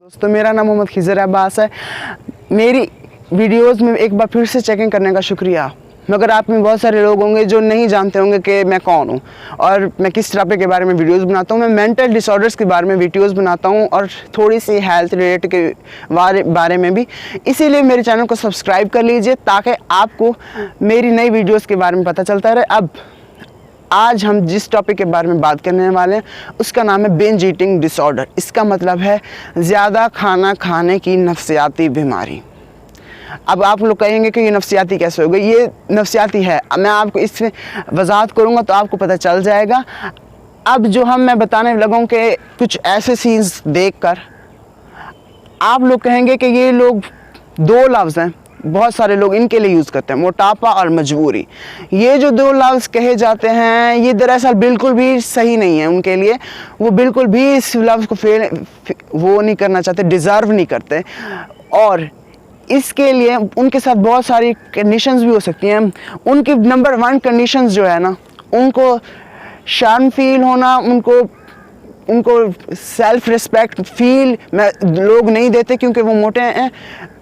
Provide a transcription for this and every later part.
दोस्तों मेरा नाम मोहम्मद खिज़र अब्बास है। मेरी वीडियोस में एक बार फिर से चेकिंग करने का शुक्रिया। मगर आप में बहुत सारे लोग होंगे जो नहीं जानते होंगे कि मैं कौन हूँ और मैं किस टॉपिक के बारे में वीडियोस बनाता हूँ। मैं मेंटल डिसऑर्डर्स के बारे में वीडियोस बनाता हूँ और थोड़ी सी हेल्थ रिलेटेड के बारे में भी। इसीलिए मेरे चैनल को सब्सक्राइब कर लीजिए ताकि आपको मेरी नई वीडियोज़ के बारे में पता चलता रहे। अब आज हम जिस टॉपिक के बारे में बात करने वाले हैं उसका नाम है बिंज ईटिंग डिसऑर्डर। इसका मतलब है ज़्यादा खाना खाने की नफ्सियाती बीमारी। अब आप लोग कहेंगे कि ये नफ्सियाती कैसे हो गई? ये नफ्सियाती है। मैं आपको इसमें वजाहत करूँगा तो आपको पता चल जाएगा। अब जो मैं बताने लगा हूँ कि कुछ ऐसे सीन्स देखकर आप लोग कहेंगे कि ये लोग दो लफ्ज़ हैं, बहुत सारे लोग इनके लिए यूज़ करते हैं, मोटापा और मजबूरी। ये जो दो लफ्ज़ कहे जाते हैं ये दरअसल बिल्कुल भी सही नहीं है उनके लिए। वो बिल्कुल भी इस लफ्ज़ को वो नहीं करना चाहते, डिज़र्व नहीं करते। और इसके लिए उनके साथ बहुत सारी कंडीशंस भी हो सकती हैं। उनकी नंबर 1 कंडीशंस जो है ना, उनको शर्म फील होना, उनको सेल्फ रिस्पेक्ट फील लोग नहीं देते क्योंकि वो मोटे हैं।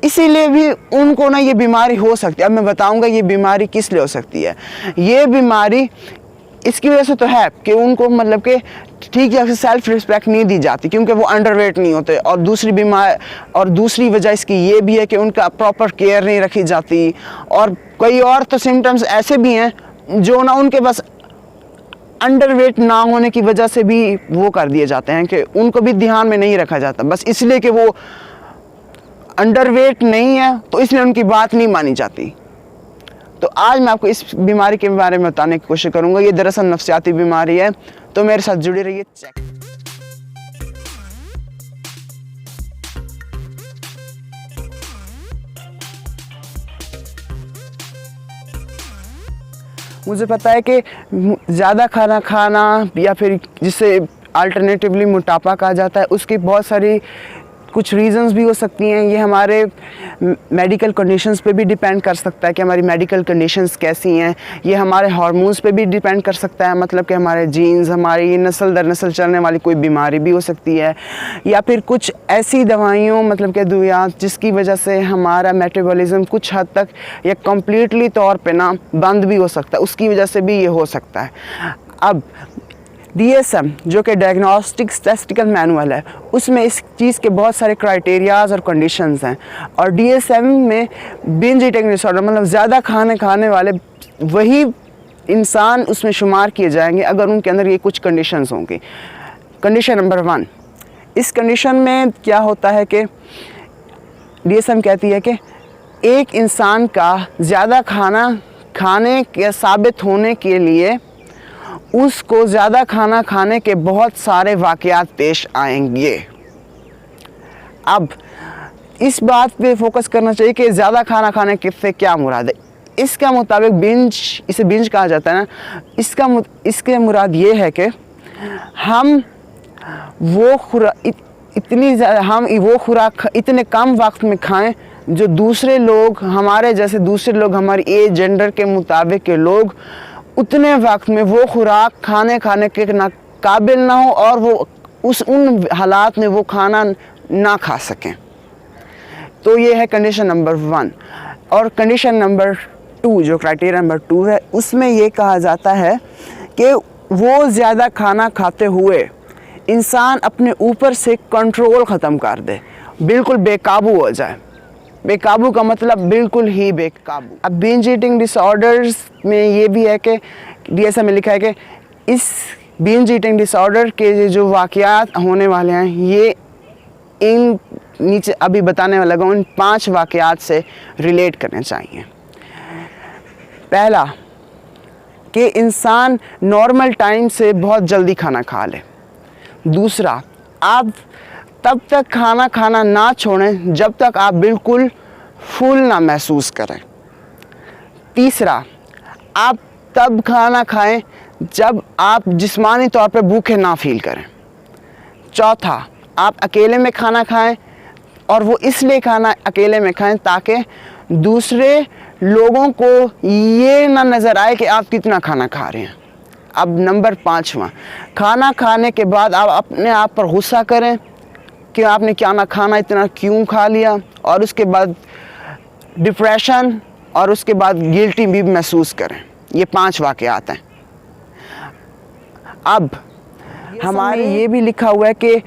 इसीलिए भी उनको ना ये बीमारी हो सकती है। अब मैं बताऊंगा ये बीमारी किस लिए हो सकती है। ये बीमारी इसकी वजह से तो है कि उनको मतलब कि ठीक है सेल्फ रिस्पेक्ट नहीं दी जाती क्योंकि वो अंडरवेट नहीं होते। और दूसरी वजह इसकी ये भी है कि उनका प्रॉपर केयर नहीं रखी जाती। और कई और तो सिम्टम्स ऐसे भी हैं जो ना उनके बस अंडरवेट ना होने की वजह से भी वो कर दिए जाते हैं कि उनको भी ध्यान में नहीं रखा जाता, बस इसलिए कि वो अंडरवेट नहीं है तो इसलिए उनकी बात नहीं मानी जाती। तो आज मैं आपको इस बीमारी के बारे में बताने की कोशिश करूंगा। ये दरअसल नफ्सियाती बीमारी है, तो मेरे साथ जुड़े रहिए। चेक मुझे पता है कि ज़्यादा खाना खाना या फिर जिसे अल्टरनेटिवली मोटापा कहा जाता है उसकी बहुत सारी कुछ रीज़न्स भी हो सकती हैं। ये हमारे मेडिकल कंडीशंस पे भी डिपेंड कर सकता है कि हमारी मेडिकल कंडीशंस कैसी हैं। ये हमारे हार्मोन्स पे भी डिपेंड कर सकता है, मतलब कि हमारे जीन्स, हमारी नस्ल दर नस्ल चलने वाली कोई बीमारी भी हो सकती है। या फिर कुछ ऐसी दवाइयों मतलब कि अद्वियात जिसकी वजह से हमारा मेटाबॉलिज्म कुछ हद तक या कम्प्लीटली तौर पे ना बंद भी हो सकता है, उसकी वजह से भी ये हो सकता है। अब DSM जो कि डायग्नोस्टिक स्टैटिस्टिकल मैनुअल है, उसमें इस चीज़ के बहुत सारे क्राइटेरियाज और कंडीशंस हैं। और DSM में बिंज ईटिंग डिसऑर्डर मतलब ज़्यादा खाने वाले वही इंसान उसमें शुमार किए जाएंगे अगर उनके अंदर ये कुछ कंडीशंस होंगी। कंडीशन नंबर 1, इस कंडीशन में क्या होता है कि DSM कहती है कि एक इंसान का ज़्यादा खाना खाने के साबित होने के लिए उसको ज़्यादा खाना खाने के बहुत सारे वाक़यात पेश आएंगे। अब इस बात पे फोकस करना चाहिए कि ज़्यादा खाना खाने से क्या मुराद है। इसका मुताबिक इसे बिंज कहा जाता है ना, इसके मुराद ये है कि हम वो खुराक इतने कम वक्त में खाएं जो दूसरे लोग हमारी एज जेंडर के मुताबिक के लोग उतने वक्त में वो खुराक खाने के ना काबिल ना हो और वो उन हालात में वो खाना ना खा सकें। तो ये है कंडीशन नंबर 1। और कंडीशन नंबर 2 जो क्राइटेरिया नंबर 2 है, उसमें ये कहा जाता है कि वो ज़्यादा खाना खाते हुए इंसान अपने ऊपर से कंट्रोल ख़त्म कर दे, बिल्कुल बेकाबू हो जाए। बेकाबू का मतलब बिल्कुल ही बेकाबू। अब बिंज ईटिंग डिसऑर्डर्स में ये भी है कि DSM में लिखा है कि इस बिंज ईटिंग डिसऑर्डर के जो वाक़यात होने वाले हैं ये इन नीचे अभी बताने वाला लगा उन 5 वाक़यात से रिलेट करने चाहिए। पहला कि इंसान नॉर्मल टाइम से बहुत जल्दी खाना खा ले। दूसरा, आप तब तक खाना खाना ना छोड़ें जब तक आप बिल्कुल फुल ना महसूस करें। तीसरा, आप तब खाना खाएं जब आप जिस्मानी तौर पे भूखे ना फील करें। चौथा, आप अकेले में खाना खाएं और वो इसलिए खाना अकेले में खाएं ताकि दूसरे लोगों को ये ना नज़र आए कि आप कितना खाना खा रहे हैं। अब नंबर 5वां, खाना खाने के बाद आप अपने आप पर गुस्सा करें कि आपने क्या ना खाना इतना क्यों खा लिया, और उसके बाद डिप्रेशन, और उसके बाद गिल्टी भी महसूस करें। ये 5 वाक़यात हैं। अब हमारे ये भी लिखा हुआ है कि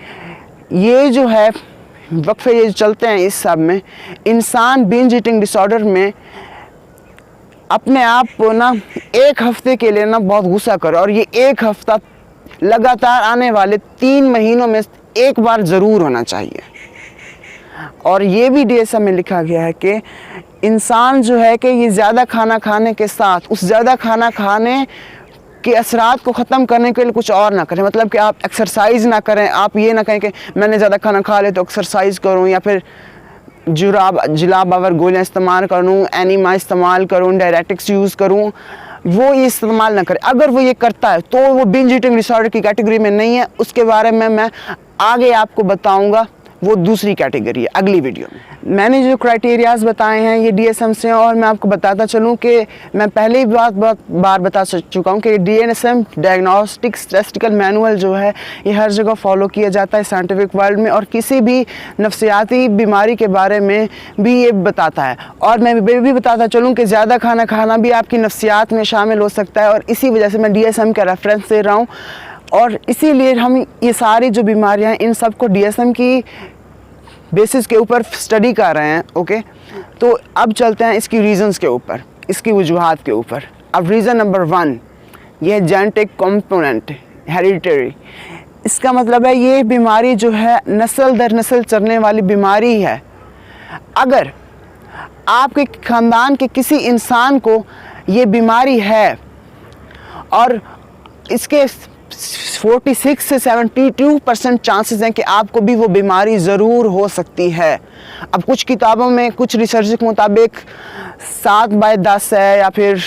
ये जो है वक्फे ये चलते हैं, इस सब में इंसान बिंज ईटिंग डिसऑर्डर में अपने आप को ना 1 हफ्ते के लिए ना बहुत गुस्सा करे, और ये 1 हफ्ता लगातार आने वाले 3 महीनों में 1 बार ज़रूर होना चाहिए। और ये भी DSM में लिखा गया है कि इंसान जो है कि ये ज़्यादा खाना खाने के साथ उस ज़्यादा खाना खाने के असरात को ख़त्म करने के लिए कुछ और ना करें। मतलब कि आप एक्सरसाइज ना करें, आप ये ना कहें कि मैंने ज़्यादा खाना खा लिया तो एक्सरसाइज करूं, या फिर जुलाब आवर गोलियाँ इस्तेमाल करूं, एनिमा इस्तेमाल करूं, डायरेटिक्स यूज़ करूं, वो ये इस्तेमाल ना करें। अगर वो ये करता है तो वो बिंज ईटिंग डिसऑर्डर की कैटेगरी में नहीं है। उसके बारे में मैं आगे आपको बताऊँगा, वो दूसरी कैटेगरी है अगली वीडियो में। मैंने जो क्राइटेरियाज़ बताए हैं ये DSM से हैं, और मैं आपको बताता चलूँ कि मैं पहले ही बहुत बार बता चुका हूँ कि DSM डायग्नोस्टिक स्टैटिस्टिकल मैनुअल जो है ये हर जगह फॉलो किया जाता है साइंटिफिक वर्ल्ड में, और किसी भी नफ्सियाती बीमारी के बारे में भी ये बताता है। और मैं भी बताता चलूँ कि ज़्यादा खाना खाना भी आपकी नफ्सियात में शामिल हो सकता है, और इसी वजह से मैं DSM का रेफरेंस दे रहा हूँ। और इसीलिए हम ये सारी जो बीमारियां हैं इन सब को DSM की बेसिस के ऊपर स्टडी कर रहे हैं। ओके, तो अब चलते हैं इसकी रीज़न्स के ऊपर, इसकी वजूहात के ऊपर। अब रीज़न नंबर 1 ये है जेनेटिक कंपोनेंट, हेरिडिटरी। इसका मतलब है ये बीमारी जो है नस्ल दर नस्ल चलने वाली बीमारी है। अगर आपके ख़ानदान के किसी इंसान को ये बीमारी है और इसके 46 से 72% चांसेस हैं कि आपको भी वो बीमारी ज़रूर हो सकती है। अब कुछ किताबों में कुछ रिसर्च के मुताबिक 7/10 है या फिर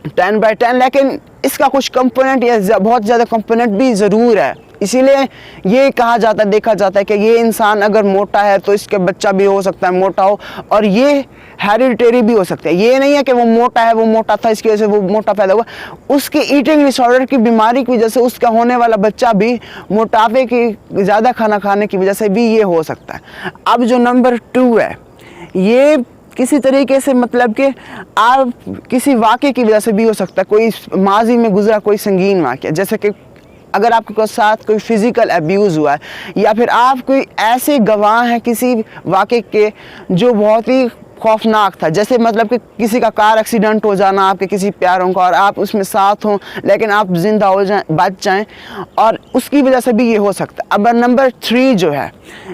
10/10, लेकिन इसका कुछ कंपोनेंट या बहुत ज़्यादा कंपोनेंट भी ज़रूर है। इसीलिए ये कहा जाता है, देखा जाता है कि ये इंसान अगर मोटा है तो इसके बच्चा भी हो सकता है मोटा हो, और ये हेरिडिटरी भी हो सकता है। ये नहीं है कि वो मोटा है, वो मोटा था इसकी वजह से वो मोटा पैदा हुआ, उसके ईटिंग डिसऑर्डर की बीमारी की वजह से उसका होने वाला बच्चा भी मोटापे की ज़्यादा खाना खाने की वजह से भी ये हो सकता है। अब जो नंबर 2 है ये किसी तरीके से मतलब कि आप किसी वाक़े की वजह से भी हो सकता है, कोई माजी में गुजरा कोई संगीन वाक़या, जैसे कि अगर आपके साथ कोई फिज़िकल अब्यूज़ हुआ है, या फिर आप कोई ऐसे गवाह हैं किसी वाक़े के जो बहुत ही खौफनाक था, जैसे मतलब कि किसी का कार एक्सीडेंट हो जाना आपके किसी प्यारों का, और आप उसमें साथ हों लेकिन आप ज़िंदा हो जाएं, बच जाएं, और उसकी वजह से भी ये हो सकता है। अब नंबर 3 जो है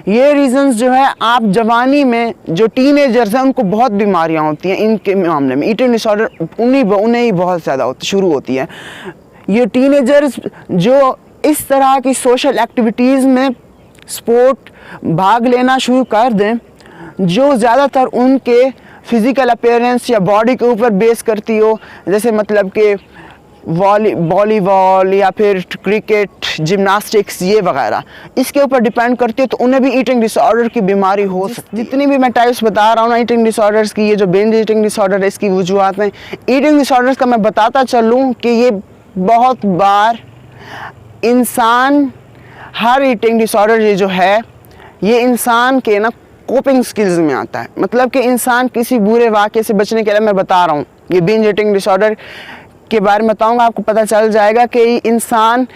ये रीज़न्स जो है, आप जवानी में जो टीनेजर्स हैं उनको बहुत बीमारियाँ होती हैं इनके मामले में, ईटिंग डिसऑर्डर उन्हें ही बहुत ज़्यादा शुरू होती है। ये टीनेजर्स जो इस तरह की सोशल एक्टिविटीज़ में स्पोर्ट भाग लेना शुरू कर दें जो ज़्यादातर उनके फ़िज़िकल अपीयरेंस या बॉडी के ऊपर बेस करती हो, जैसे मतलब कि वॉलीबॉल या फिर क्रिकेट, जिम्नास्टिक्स ये वगैरह, इसके ऊपर डिपेंड करती है, तो उन्हें भी ईटिंग डिसऑर्डर की बीमारी हो सकती है। जितनी भी मैं टाइप्स बता रहा हूँ ना ईटिंग डिसऑर्डर्स की, ये जो बिंज ईटिंग डिसऑर्डर है इसकी वजूहात में, ईटिंग डिसऑर्डर्स का मैं बताता चलूँ कि ये बहुत बार इंसान हर ईटिंग डिसऑर्डर ये जो है ये इंसान के ना कोपिंग स्किल्स में आता है। मतलब कि इंसान किसी बुरे वाक़े से बचने के लिए, मैं बता रहा हूँ ये बिंज ईटिंग डिसऑर्डर के बारे में बताऊँगा, आपको पता चल जाएगा कि इंसान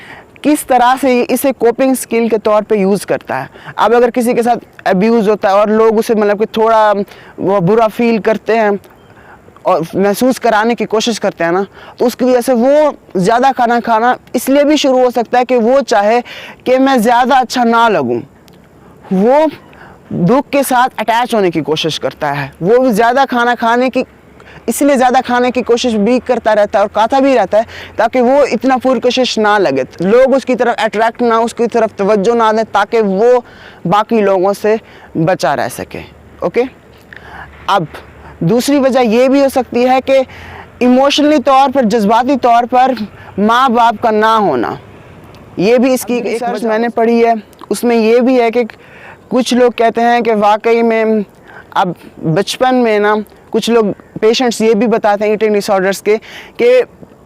किस तरह से इसे कोपिंग स्किल के तौर पे यूज़ करता है। अब अगर किसी के साथ अब्यूज़ होता है और लोग उसे मतलब कि थोड़ा वो बुरा फील करते हैं और महसूस कराने की कोशिश करते हैं ना, तो उसकी वजह से वो ज़्यादा खाना खाना इसलिए भी शुरू हो सकता है कि वो चाहे कि मैं ज़्यादा अच्छा ना लगूं, वो दुख के साथ अटैच होने की कोशिश करता है, वो ज़्यादा खाना खाने की इसलिए ज़्यादा खाने की कोशिश भी करता रहता है और खाता भी रहता है ताकि वो इतना पुरकशिश ना लगे, लोग उसकी तरफ अट्रैक्ट ना, उसकी तरफ तवज्जो ना दें, ताकि वो बाकी लोगों से बचा रह सके। ओके, अब दूसरी वजह ये भी हो सकती है कि इमोशनली तौर पर, जज्बाती तौर पर माँ बाप का ना होना, ये भी इसकी एक रिसर्च मैंने पढ़ी है, उसमें ये भी है कि कुछ लोग कहते हैं कि वाकई में अब बचपन में ना कुछ लोग पेशेंट्स ये भी बताते हैं ईटिंग डिसऑर्डर्स के कि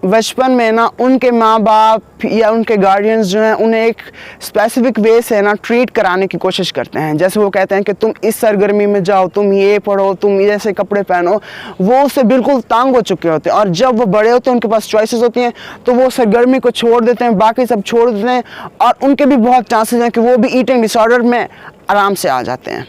बचपन में ना उनके माँ बाप या उनके गार्डियंस जो हैं उन्हें एक स्पेसिफिक वे से ना ट्रीट कराने की कोशिश करते हैं। जैसे वो कहते हैं कि तुम इस सरगर्मी में जाओ, तुम ये पढ़ो, तुम ऐसे कपड़े पहनो। वो उससे बिल्कुल तंग हो चुके होते हैं और जब वो बड़े होते हैं उनके पास चॉइसेस होती हैं तो वो सरगर्मी को छोड़ देते हैं, बाकी सब छोड़ देते हैं और उनके भी बहुत चांसेस हैं कि वो भी ईटिंग डिसऑर्डर में आराम से आ जाते हैं।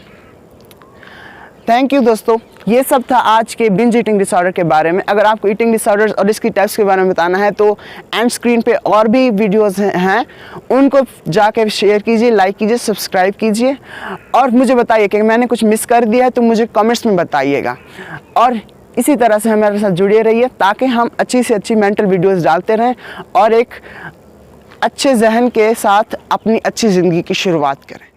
थैंक यू दोस्तों, ये सब था आज के बिंज ईटिंग डिसऑर्डर के बारे में। अगर आपको ईटिंग डिसऑर्डर्स और इसकी टाइप्स के बारे में बताना है तो एंड स्क्रीन पे और भी वीडियोस हैं, उनको जाके शेयर कीजिए, लाइक कीजिए, सब्सक्राइब कीजिए और मुझे बताइए कि मैंने कुछ मिस कर दिया है तो मुझे कमेंट्स में बताइएगा। और इसी तरह से हमारे साथ जुड़े रहिए ताकि हम अच्छी से अच्छी मेंटल वीडियोज़ डालते रहें और एक अच्छे जहन के साथ अपनी अच्छी ज़िंदगी की शुरुआत करें।